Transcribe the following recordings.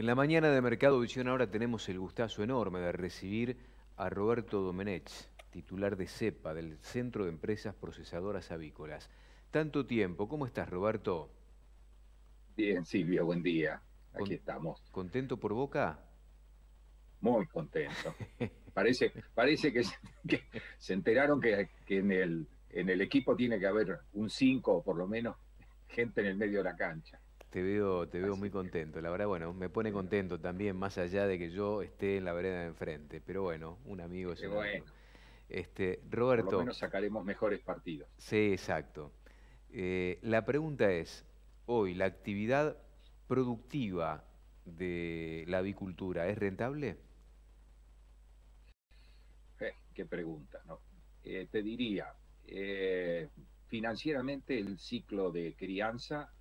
la mañana de Mercado Visión ahora tenemos el gustazo enorme de recibir a Roberto Domenech, titular de CEPA, del Centro de Empresas Procesadoras Avícolas. Tanto tiempo, ¿cómo estás, Roberto? Bien, Silvia, buen día. Aquí Con- estamos, ¿Contento por Boca? muy contento. Parece que, que se enteraron que en el equipo tiene que haber un 5 o por lo menos gente en el medio de la cancha. Te veo muy Así que, contento. La verdad, bueno, me pone bueno, contento también, más allá de que yo esté en la vereda de enfrente. Pero bueno, un amigo es un amigo. bueno, por lo Roberto, menos sacaremos mejores partidos. sí, exacto. La pregunta es, hoy, ¿la actividad productiva de la avicultura es rentable? Qué pregunta, ¿no? Te diría, eh, financieramente el ciclo de crianza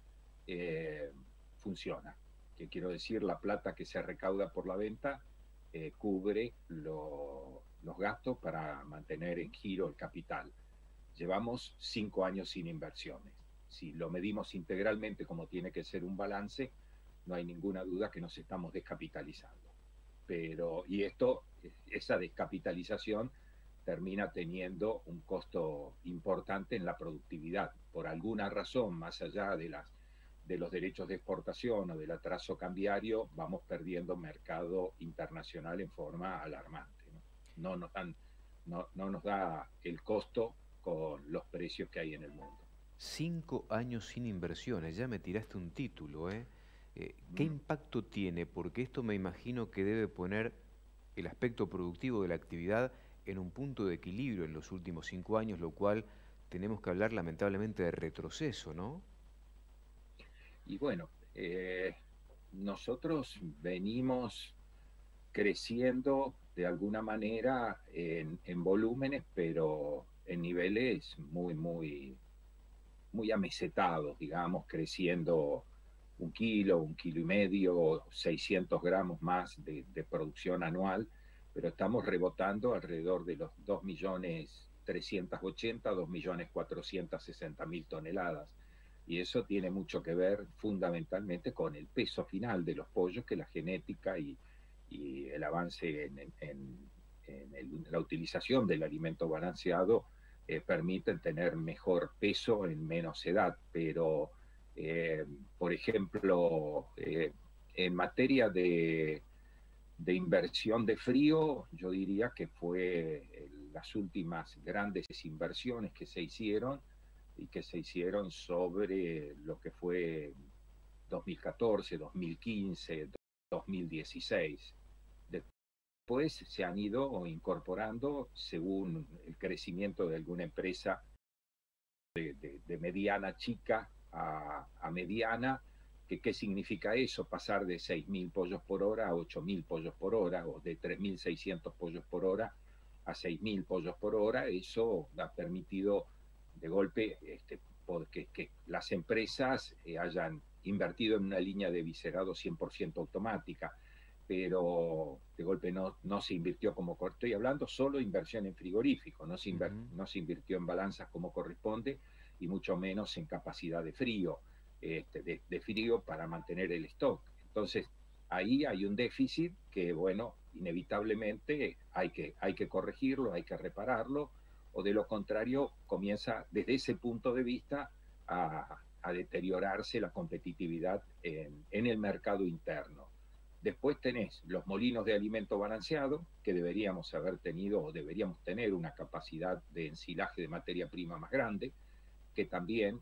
eh, funciona. Que quiero decir, la plata que se recauda por la venta cubre los gastos para mantener en giro el capital. Llevamos 5 años sin inversiones. Si lo medimos integralmente como tiene que ser un balance, no hay ninguna duda que nos estamos descapitalizando. Y esa descapitalización termina teniendo un costo importante en la productividad. Por alguna razón, más allá de los derechos de exportación o del atraso cambiario, vamos perdiendo mercado internacional en forma alarmante. No, no nos da el costo con los precios que hay en el mundo. 5 años sin inversiones, ya me tiraste un título, ¿eh? ¿Qué Mm. impacto tiene? Porque esto me imagino que debe poner el aspecto productivo de la actividad en un punto de equilibrio en los últimos 5 años, lo cual tenemos que hablar lamentablemente de retroceso, ¿no? Y bueno, nosotros venimos creciendo de alguna manera en volúmenes, pero en niveles muy amesetados, digamos, creciendo 1 kilo, 1,5 kilos, 600 gramos más de producción anual, pero estamos rebotando alrededor de los 2.380.000, 2.460.000 toneladas. Y eso tiene mucho que ver fundamentalmente con el peso final de los pollos, que la genética y el avance en la utilización del alimento balanceado permiten tener mejor peso en menos edad. Pero, eh, por ejemplo, en materia de inversión de frío, yo diría que fue las últimas grandes inversiones que se hicieron y que se hicieron sobre lo que fue 2014, 2015, 2016. Después se han ido incorporando según el crecimiento de alguna empresa de mediana chica a mediana. ¿Qué significa eso? Pasar de 6.000 pollos por hora a 8.000 pollos por hora, o de 3.600 pollos por hora a 6.000 pollos por hora. Eso ha permitido de golpe que las empresas hayan invertido en una línea de viscerado 100% automática, pero de golpe no se invirtió como estoy hablando solo inversión en frigorífico, Ujú. no se invirtió en balanzas como corresponde, y mucho menos en capacidad de frío, de frío para mantener el stock. Entonces, ahí hay un déficit que, bueno, inevitablemente hay que corregirlo, hay que repararlo, o de lo contrario comienza desde ese punto de vista a deteriorarse la competitividad en el mercado interno. Después tenés los molinos de alimento balanceado, que deberíamos haber tenido o deberíamos tener una capacidad de ensilaje de materia prima más grande, que también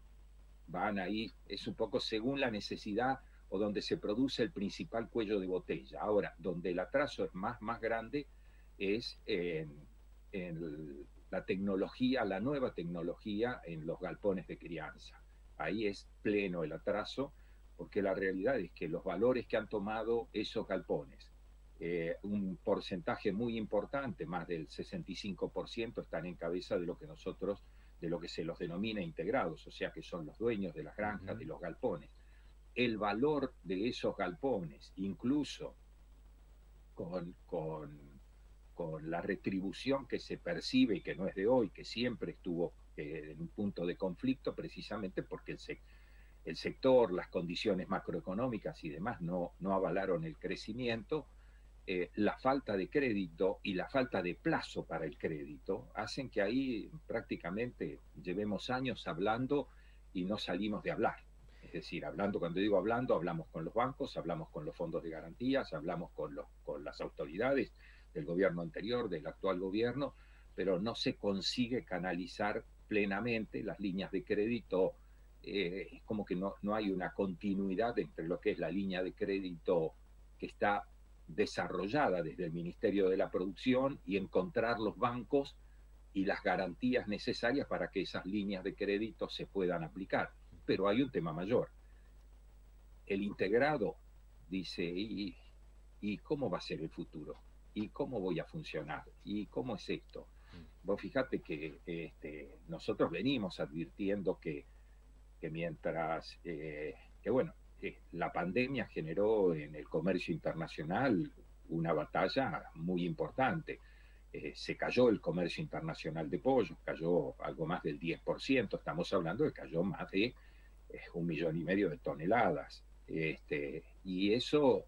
van ahí, es un poco según la necesidad o donde se produce el principal cuello de botella. Ahora, donde el atraso es más grande es en la tecnología, la nueva tecnología en los galpones de crianza. Ahí es pleno el atraso, porque la realidad es que los valores que han tomado esos galpones, un porcentaje muy importante, más del 65%, están en cabeza de lo que se los denomina integrados, o sea que son los dueños de las granjas, Ujú. de los galpones. El valor de esos galpones, incluso con la retribución que se percibe y que no es de hoy, que siempre estuvo en un punto de conflicto, precisamente porque el sector, las condiciones macroeconómicas y demás no avalaron el crecimiento, la falta de crédito y la falta de plazo para el crédito hacen que ahí prácticamente llevemos años hablando y no salimos de hablar. Es decir, hablando, cuando digo hablando, hablamos con los bancos, hablamos con los fondos de garantías, hablamos con las autoridades del gobierno anterior, del actual gobierno, pero no se consigue canalizar plenamente las líneas de crédito. Es como que no hay una continuidad entre lo que es la línea de crédito que está desarrollada desde el Ministerio de la Producción y encontrar los bancos y las garantías necesarias para que esas líneas de crédito se puedan aplicar. Pero hay un tema mayor. El integrado dice, ¿y cómo va a ser el futuro? ¿Y cómo voy a funcionar? ¿Y cómo es esto? Vos fíjate que nosotros venimos advirtiendo que mientras, la pandemia generó en el comercio internacional una batalla muy importante. Se cayó el comercio internacional de pollo, cayó algo más del 10%, estamos hablando de que cayó más de 1,5 millones de toneladas. Y eso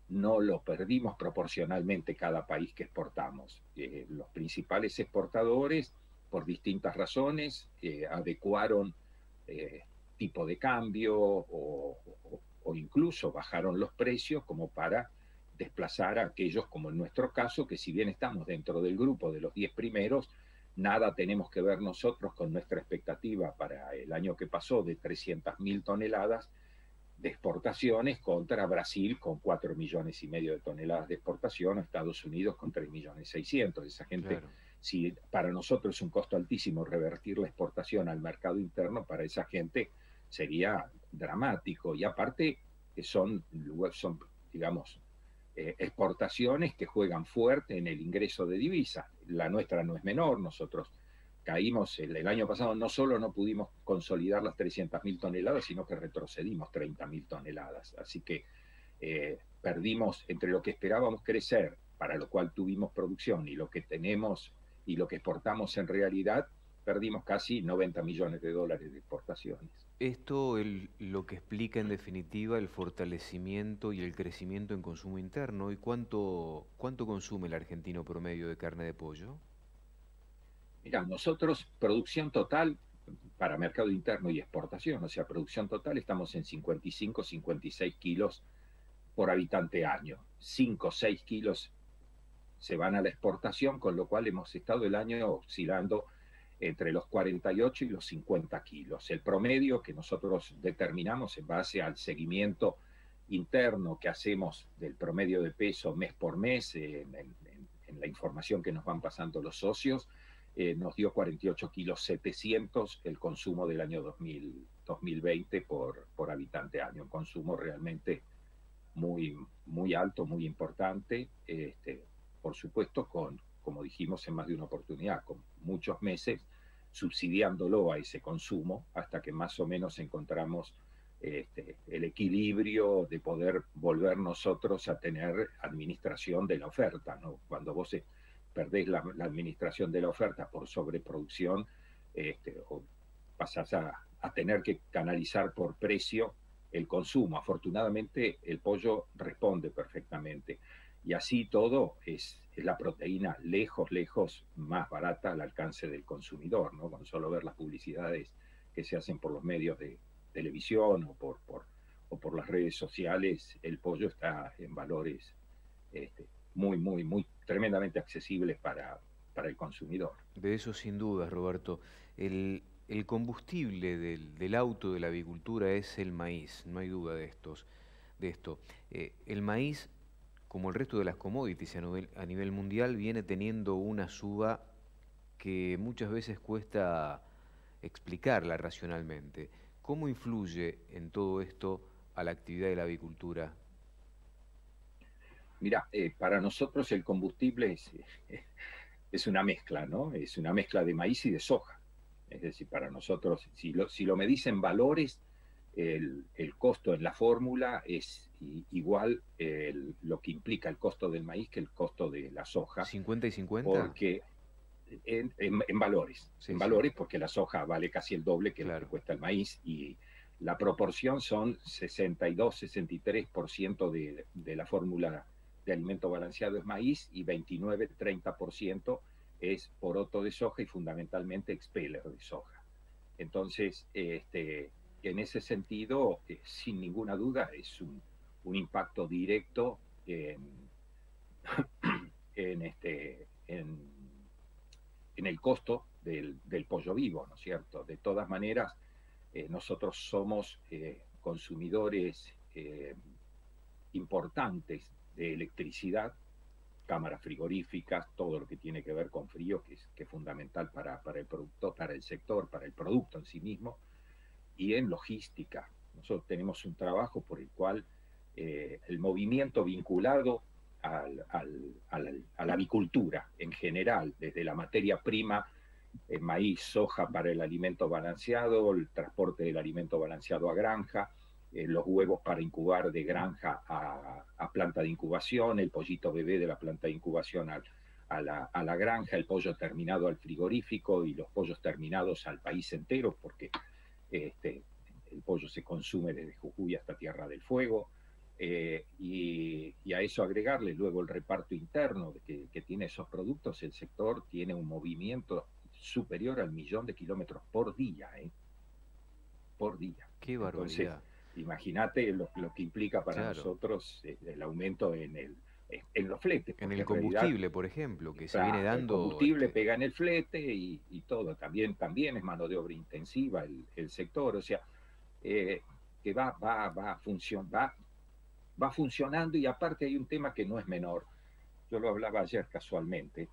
no lo perdimos proporcionalmente cada país que exportamos. Los principales exportadores, por distintas razones, adecuaron tipo de cambio o incluso bajaron los precios como para desplazar a aquellos, como en nuestro caso, que si bien estamos dentro del grupo de los 10 primeros, nada tenemos que ver nosotros con nuestra expectativa para el año que pasó de 300.000 toneladas de exportaciones contra Brasil con 4,5 millones de toneladas de exportación, o Estados Unidos con 3,6 millones. Esa gente, claro, si para nosotros es un costo altísimo revertir la exportación al mercado interno, para esa gente sería dramático. Y aparte son digamos, exportaciones que juegan fuerte en el ingreso de divisas. La nuestra no es menor. Nosotros caímos el año pasado, no solo no pudimos consolidar las 300.000 toneladas, sino que retrocedimos 30.000 toneladas. Así que perdimos entre lo que esperábamos crecer, para lo cual tuvimos producción, y lo que tenemos y lo que exportamos en realidad, perdimos casi 90 millones de dólares de exportaciones. Esto lo que explica en definitiva el fortalecimiento y el crecimiento en consumo interno. ¿Y cuánto consume el argentino promedio de carne de pollo? Mira, nosotros, producción total para mercado interno y exportación, o sea, producción total, estamos en 55, 56 kilos por habitante año. 5 o 6 kilos se van a la exportación, con lo cual hemos estado el año oscilando entre los 48 y los 50 kilos. El promedio que nosotros determinamos en base al seguimiento interno que hacemos del promedio de peso mes por mes, en la información que nos van pasando los socios, nos dio 48 kilos 700 el consumo del año 2020 por habitante año. Un consumo realmente muy, muy alto, muy importante, por supuesto como dijimos en más de una oportunidad, con muchos meses subsidiándolo a ese consumo hasta que más o menos encontramos el equilibrio de poder volver nosotros a tener administración de la oferta, ¿no? Cuando vos perdés la administración de la oferta por sobreproducción, o pasás a tener que canalizar por precio el consumo. Afortunadamente el pollo responde perfectamente, y así todo es la proteína lejos más barata al alcance del consumidor, ¿no? Con solo ver las publicidades que se hacen por los medios de televisión o por las redes sociales, el pollo está en valores muy tremendamente accesibles para el consumidor. De eso sin dudas, Roberto. El combustible del auto de la avicultura es el maíz, no hay duda de esto. El maíz, como el resto de las commodities a nivel mundial, viene teniendo una suba que muchas veces cuesta explicarla racionalmente. ¿Cómo influye en todo esto a la actividad de la avicultura? Mira, para nosotros el combustible es una mezcla, ¿no? Es una mezcla de maíz y de soja. Es decir, para nosotros, si lo medís en valores, el costo en la fórmula es igual lo que implica el costo del maíz que el costo de la soja. ¿50 y 50? Porque en valores, sí, en valores, porque la soja vale casi el doble que, claro, lo que cuesta el maíz, y la proporción son 62-63% de la fórmula de alimento balanceado es maíz y 29-30% es poroto de soja y fundamentalmente expeller de soja. Entonces, en ese sentido, sin ninguna duda, es un impacto directo en, en el costo del pollo vivo, ¿no es cierto? De todas maneras, nosotros somos consumidores importantes de electricidad, cámaras frigoríficas, todo lo que tiene que ver con frío, que es fundamental para el producto, para el sector, para el producto en sí mismo, y en logística. Nosotros tenemos un trabajo por el cual el movimiento vinculado a la avicultura en general, desde la materia prima, maíz, soja para el alimento balanceado, el transporte del alimento balanceado a granja, los huevos para incubar de granja a planta de incubación, el pollito bebé de la planta de incubación a la granja, el pollo terminado al frigorífico y los pollos terminados al país entero, porque el pollo se consume desde Jujuy hasta Tierra del Fuego. Y a eso agregarle luego el reparto interno que tiene esos productos, el sector tiene un movimiento superior al 1.000.000 de kilómetros por día, por día. Qué barbaridad. Entonces, imagínate lo que implica para Claro. nosotros el aumento en los fletes. En el combustible, por ejemplo, que se viene dando... El combustible pega en el flete y todo. También es mano de obra intensiva el sector. O sea, que va funcionando, y aparte hay un tema que no es menor. Yo lo hablaba ayer casualmente,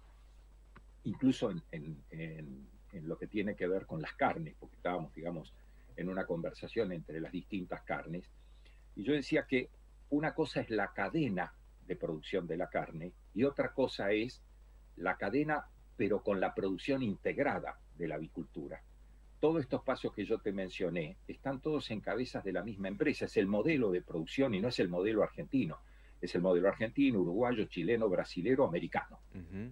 incluso en lo que tiene que ver con las carnes, porque estábamos, digamos, en una conversación entre las distintas carnes, y yo decía que una cosa es la cadena de producción de la carne y otra cosa es la cadena, pero con la producción integrada de la avicultura. Todos estos pasos que yo te mencioné están todos en cabezas de la misma empresa. Es el modelo de producción y no es el modelo argentino. Es el modelo argentino, uruguayo, chileno, brasilero, americano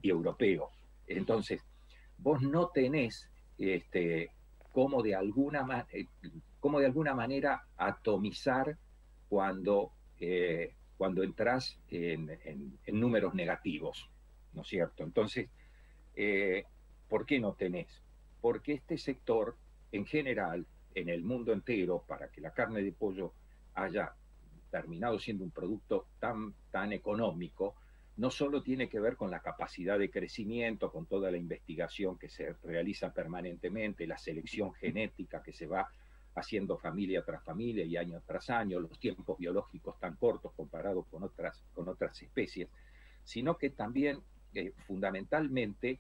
y europeo. Entonces, vos no tenés cómo de alguna manera atomizar cuando entras en números negativos, ¿no es cierto? Entonces, ¿por qué no tenés? Porque este sector, en general, en el mundo entero, para que la carne de pollo haya terminado siendo un producto tan económico, no solo tiene que ver con la capacidad de crecimiento, con toda la investigación que se realiza permanentemente, la selección genética que se va haciendo familia tras familia y año tras año, los tiempos biológicos tan cortos comparados con otras especies, sino que también, fundamentalmente,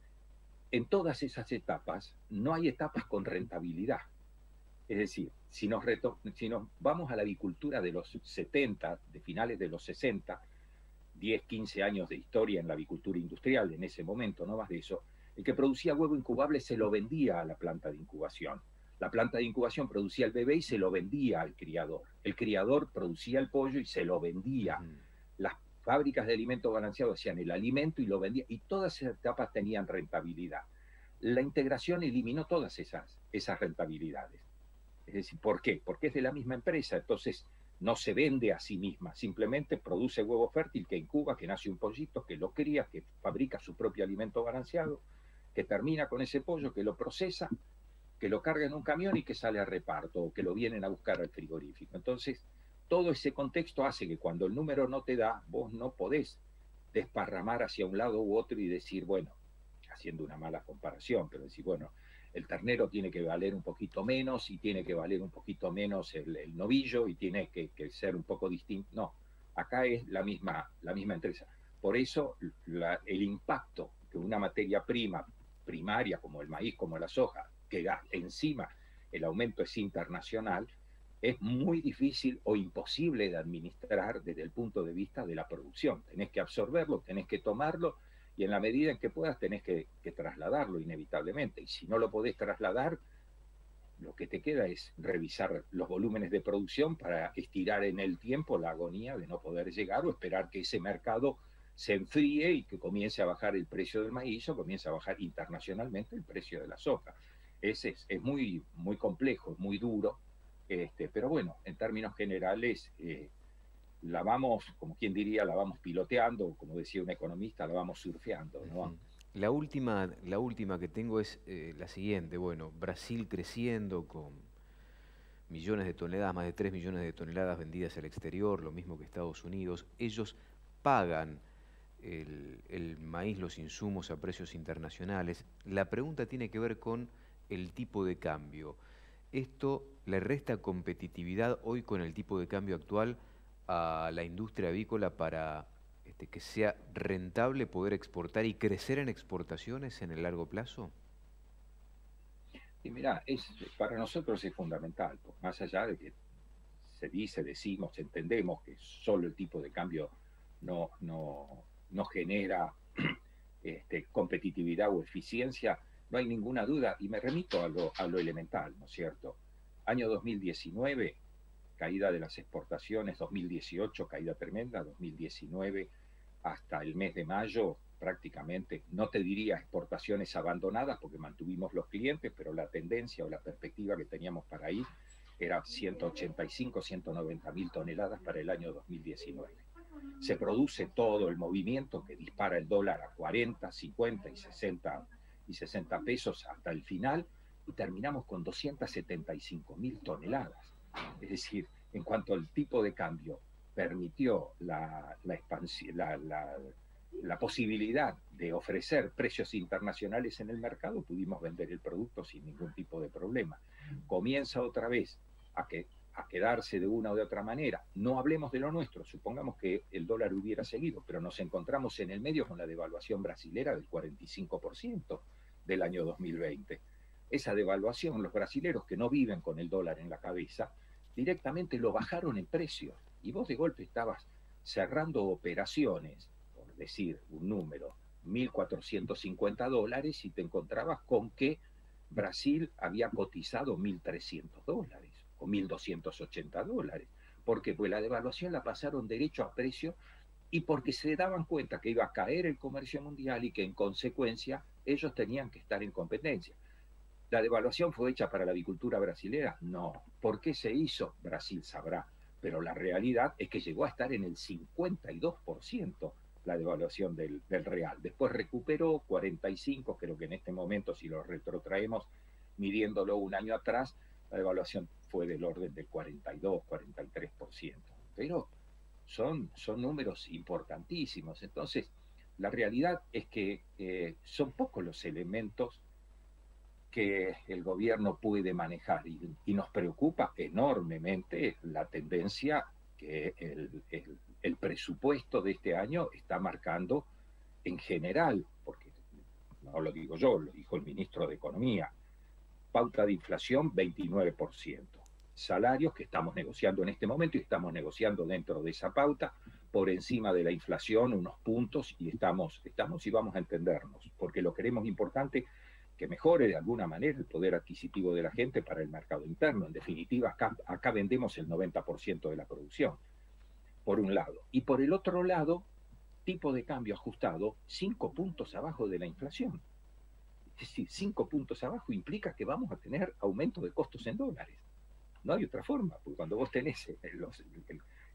en todas esas etapas no hay etapas con rentabilidad. Es decir, si nos vamos a la avicultura de los 70, de finales de los 60, 10, 15 años de historia en la avicultura industrial en ese momento, no más de eso, el que producía huevo incubable se lo vendía a la planta de incubación. La planta de incubación producía el bebé y se lo vendía al criador. El criador producía el pollo y se lo vendía. Las fábricas de alimento balanceado hacían el alimento y lo vendían, y todas esas etapas tenían rentabilidad. La integración eliminó todas esas rentabilidades. Es decir, ¿por qué? Porque es de la misma empresa, entonces no se vende a sí misma, simplemente produce huevo fértil que incuba, que nace un pollito, que lo cría, que fabrica su propio alimento balanceado, que termina con ese pollo, que lo procesa, que lo carga en un camión y que sale a reparto, o que lo vienen a buscar al frigorífico. Entonces, todo ese contexto hace que cuando el número no te da, vos no podés desparramar hacia un lado u otro y decir, bueno, haciendo una mala comparación, pero decir, bueno, el ternero tiene que valer un poquito menos y tiene que valer un poquito menos el novillo y tiene que ser un poco distinto. No, acá es la misma empresa. Por eso el impacto que una materia primaria como el maíz, como la soja, que encima el aumento es internacional, es muy difícil o imposible de administrar desde el punto de vista de la producción. Tenés que absorberlo, tenés que tomarlo, y en la medida en que puedas tenés que trasladarlo inevitablemente. Y si no lo podés trasladar, lo que te queda es revisar los volúmenes de producción para estirar en el tiempo la agonía de no poder llegar, o esperar que ese mercado se enfríe y que comience a bajar el precio del maíz, o comience a bajar internacionalmente el precio de la soja. Es muy, muy complejo, muy duro, Pero bueno, en términos generales, la vamos, como quien diría, la vamos piloteando, como decía un economista, la vamos surfeando, ¿no? La última que tengo es la siguiente. Bueno, Brasil creciendo con millones de toneladas, más de 3 millones de toneladas vendidas al exterior, lo mismo que Estados Unidos. Ellos pagan el maíz, los insumos a precios internacionales. La pregunta tiene que ver con el tipo de cambio. ¿Esto le resta competitividad hoy con el tipo de cambio actual a la industria avícola para que sea rentable poder exportar y crecer en exportaciones en el largo plazo? Y mira, para nosotros es fundamental, pues, más allá de que se dice, decimos, entendemos que solo el tipo de cambio no genera competitividad o eficiencia, no hay ninguna duda, y me remito a lo elemental, ¿no es cierto? Año 2019, caída de las exportaciones, 2018, caída tremenda, 2019 hasta el mes de mayo, prácticamente, no te diría exportaciones abandonadas, porque mantuvimos los clientes, pero la tendencia o la perspectiva que teníamos para ahí era 185, 190 mil toneladas para el año 2019. Se produce todo el movimiento que dispara el dólar a 40, 50 y 60 pesos hasta el final, y terminamos con 275 mil toneladas. Es decir, en cuanto al tipo de cambio permitió la posibilidad de ofrecer precios internacionales en el mercado, pudimos vender el producto sin ningún tipo de problema. Comienza otra vez a quedarse de una o de otra manera. No hablemos de lo nuestro, supongamos que el dólar hubiera seguido, pero nos encontramos en el medio con la devaluación brasilera del 45% del año 2020. Esa devaluación, los brasileros que no viven con el dólar en la cabeza, directamente lo bajaron en precios. Y vos de golpe estabas cerrando operaciones, por decir un número, $1.450, y te encontrabas con que Brasil había cotizado $1.300 o $1.280. ¿Por qué? Pues la devaluación la pasaron derecho a precio y porque se daban cuenta que iba a caer el comercio mundial y que en consecuencia ellos tenían que estar en competencia. ¿La devaluación fue hecha para la avicultura brasilera? No. ¿Por qué se hizo? Brasil sabrá. Pero la realidad es que llegó a estar en el 52% la devaluación del real. Después recuperó 45%, creo que en este momento, si lo retrotraemos, midiéndolo un año atrás, la devaluación fue del orden del 42, 43%. Pero son números importantísimos. Entonces, la realidad es que son pocos los elementos que el gobierno puede manejar y nos preocupa enormemente la tendencia que el presupuesto de este año está marcando en general, porque no lo digo yo, lo dijo el ministro de Economía. Pauta de inflación 29%. Salarios que estamos negociando en este momento y estamos negociando dentro de esa pauta por encima de la inflación unos puntos y estamos y vamos a entendernos, porque lo queremos importante que mejore de alguna manera el poder adquisitivo de la gente para el mercado interno. En definitiva, acá vendemos el 90% de la producción, por un lado. Y por el otro lado, tipo de cambio ajustado 5 puntos abajo de la inflación. Es decir, 5 puntos abajo implica que vamos a tener aumento de costos en dólares. No hay otra forma, porque cuando vos tenés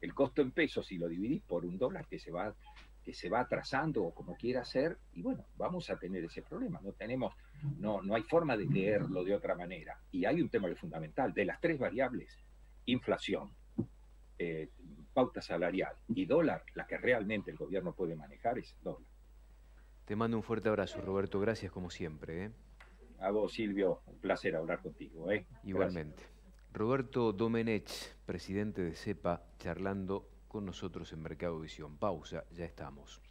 el costo en pesos y lo dividís por un dólar que se va atrasando o como quiera ser, y bueno, vamos a tener ese problema. No hay forma de leerlo de otra manera. Y hay un tema que es fundamental. De las tres variables, inflación, pauta salarial y dólar, la que realmente el gobierno puede manejar es el dólar. Te mando un fuerte abrazo, Roberto. Gracias como siempre. A vos, Silvio, un placer hablar contigo. Igualmente. Gracias. Roberto Domenech, presidente de CEPA, charlando con nosotros en Mercado Visión. Pausa, ya estamos.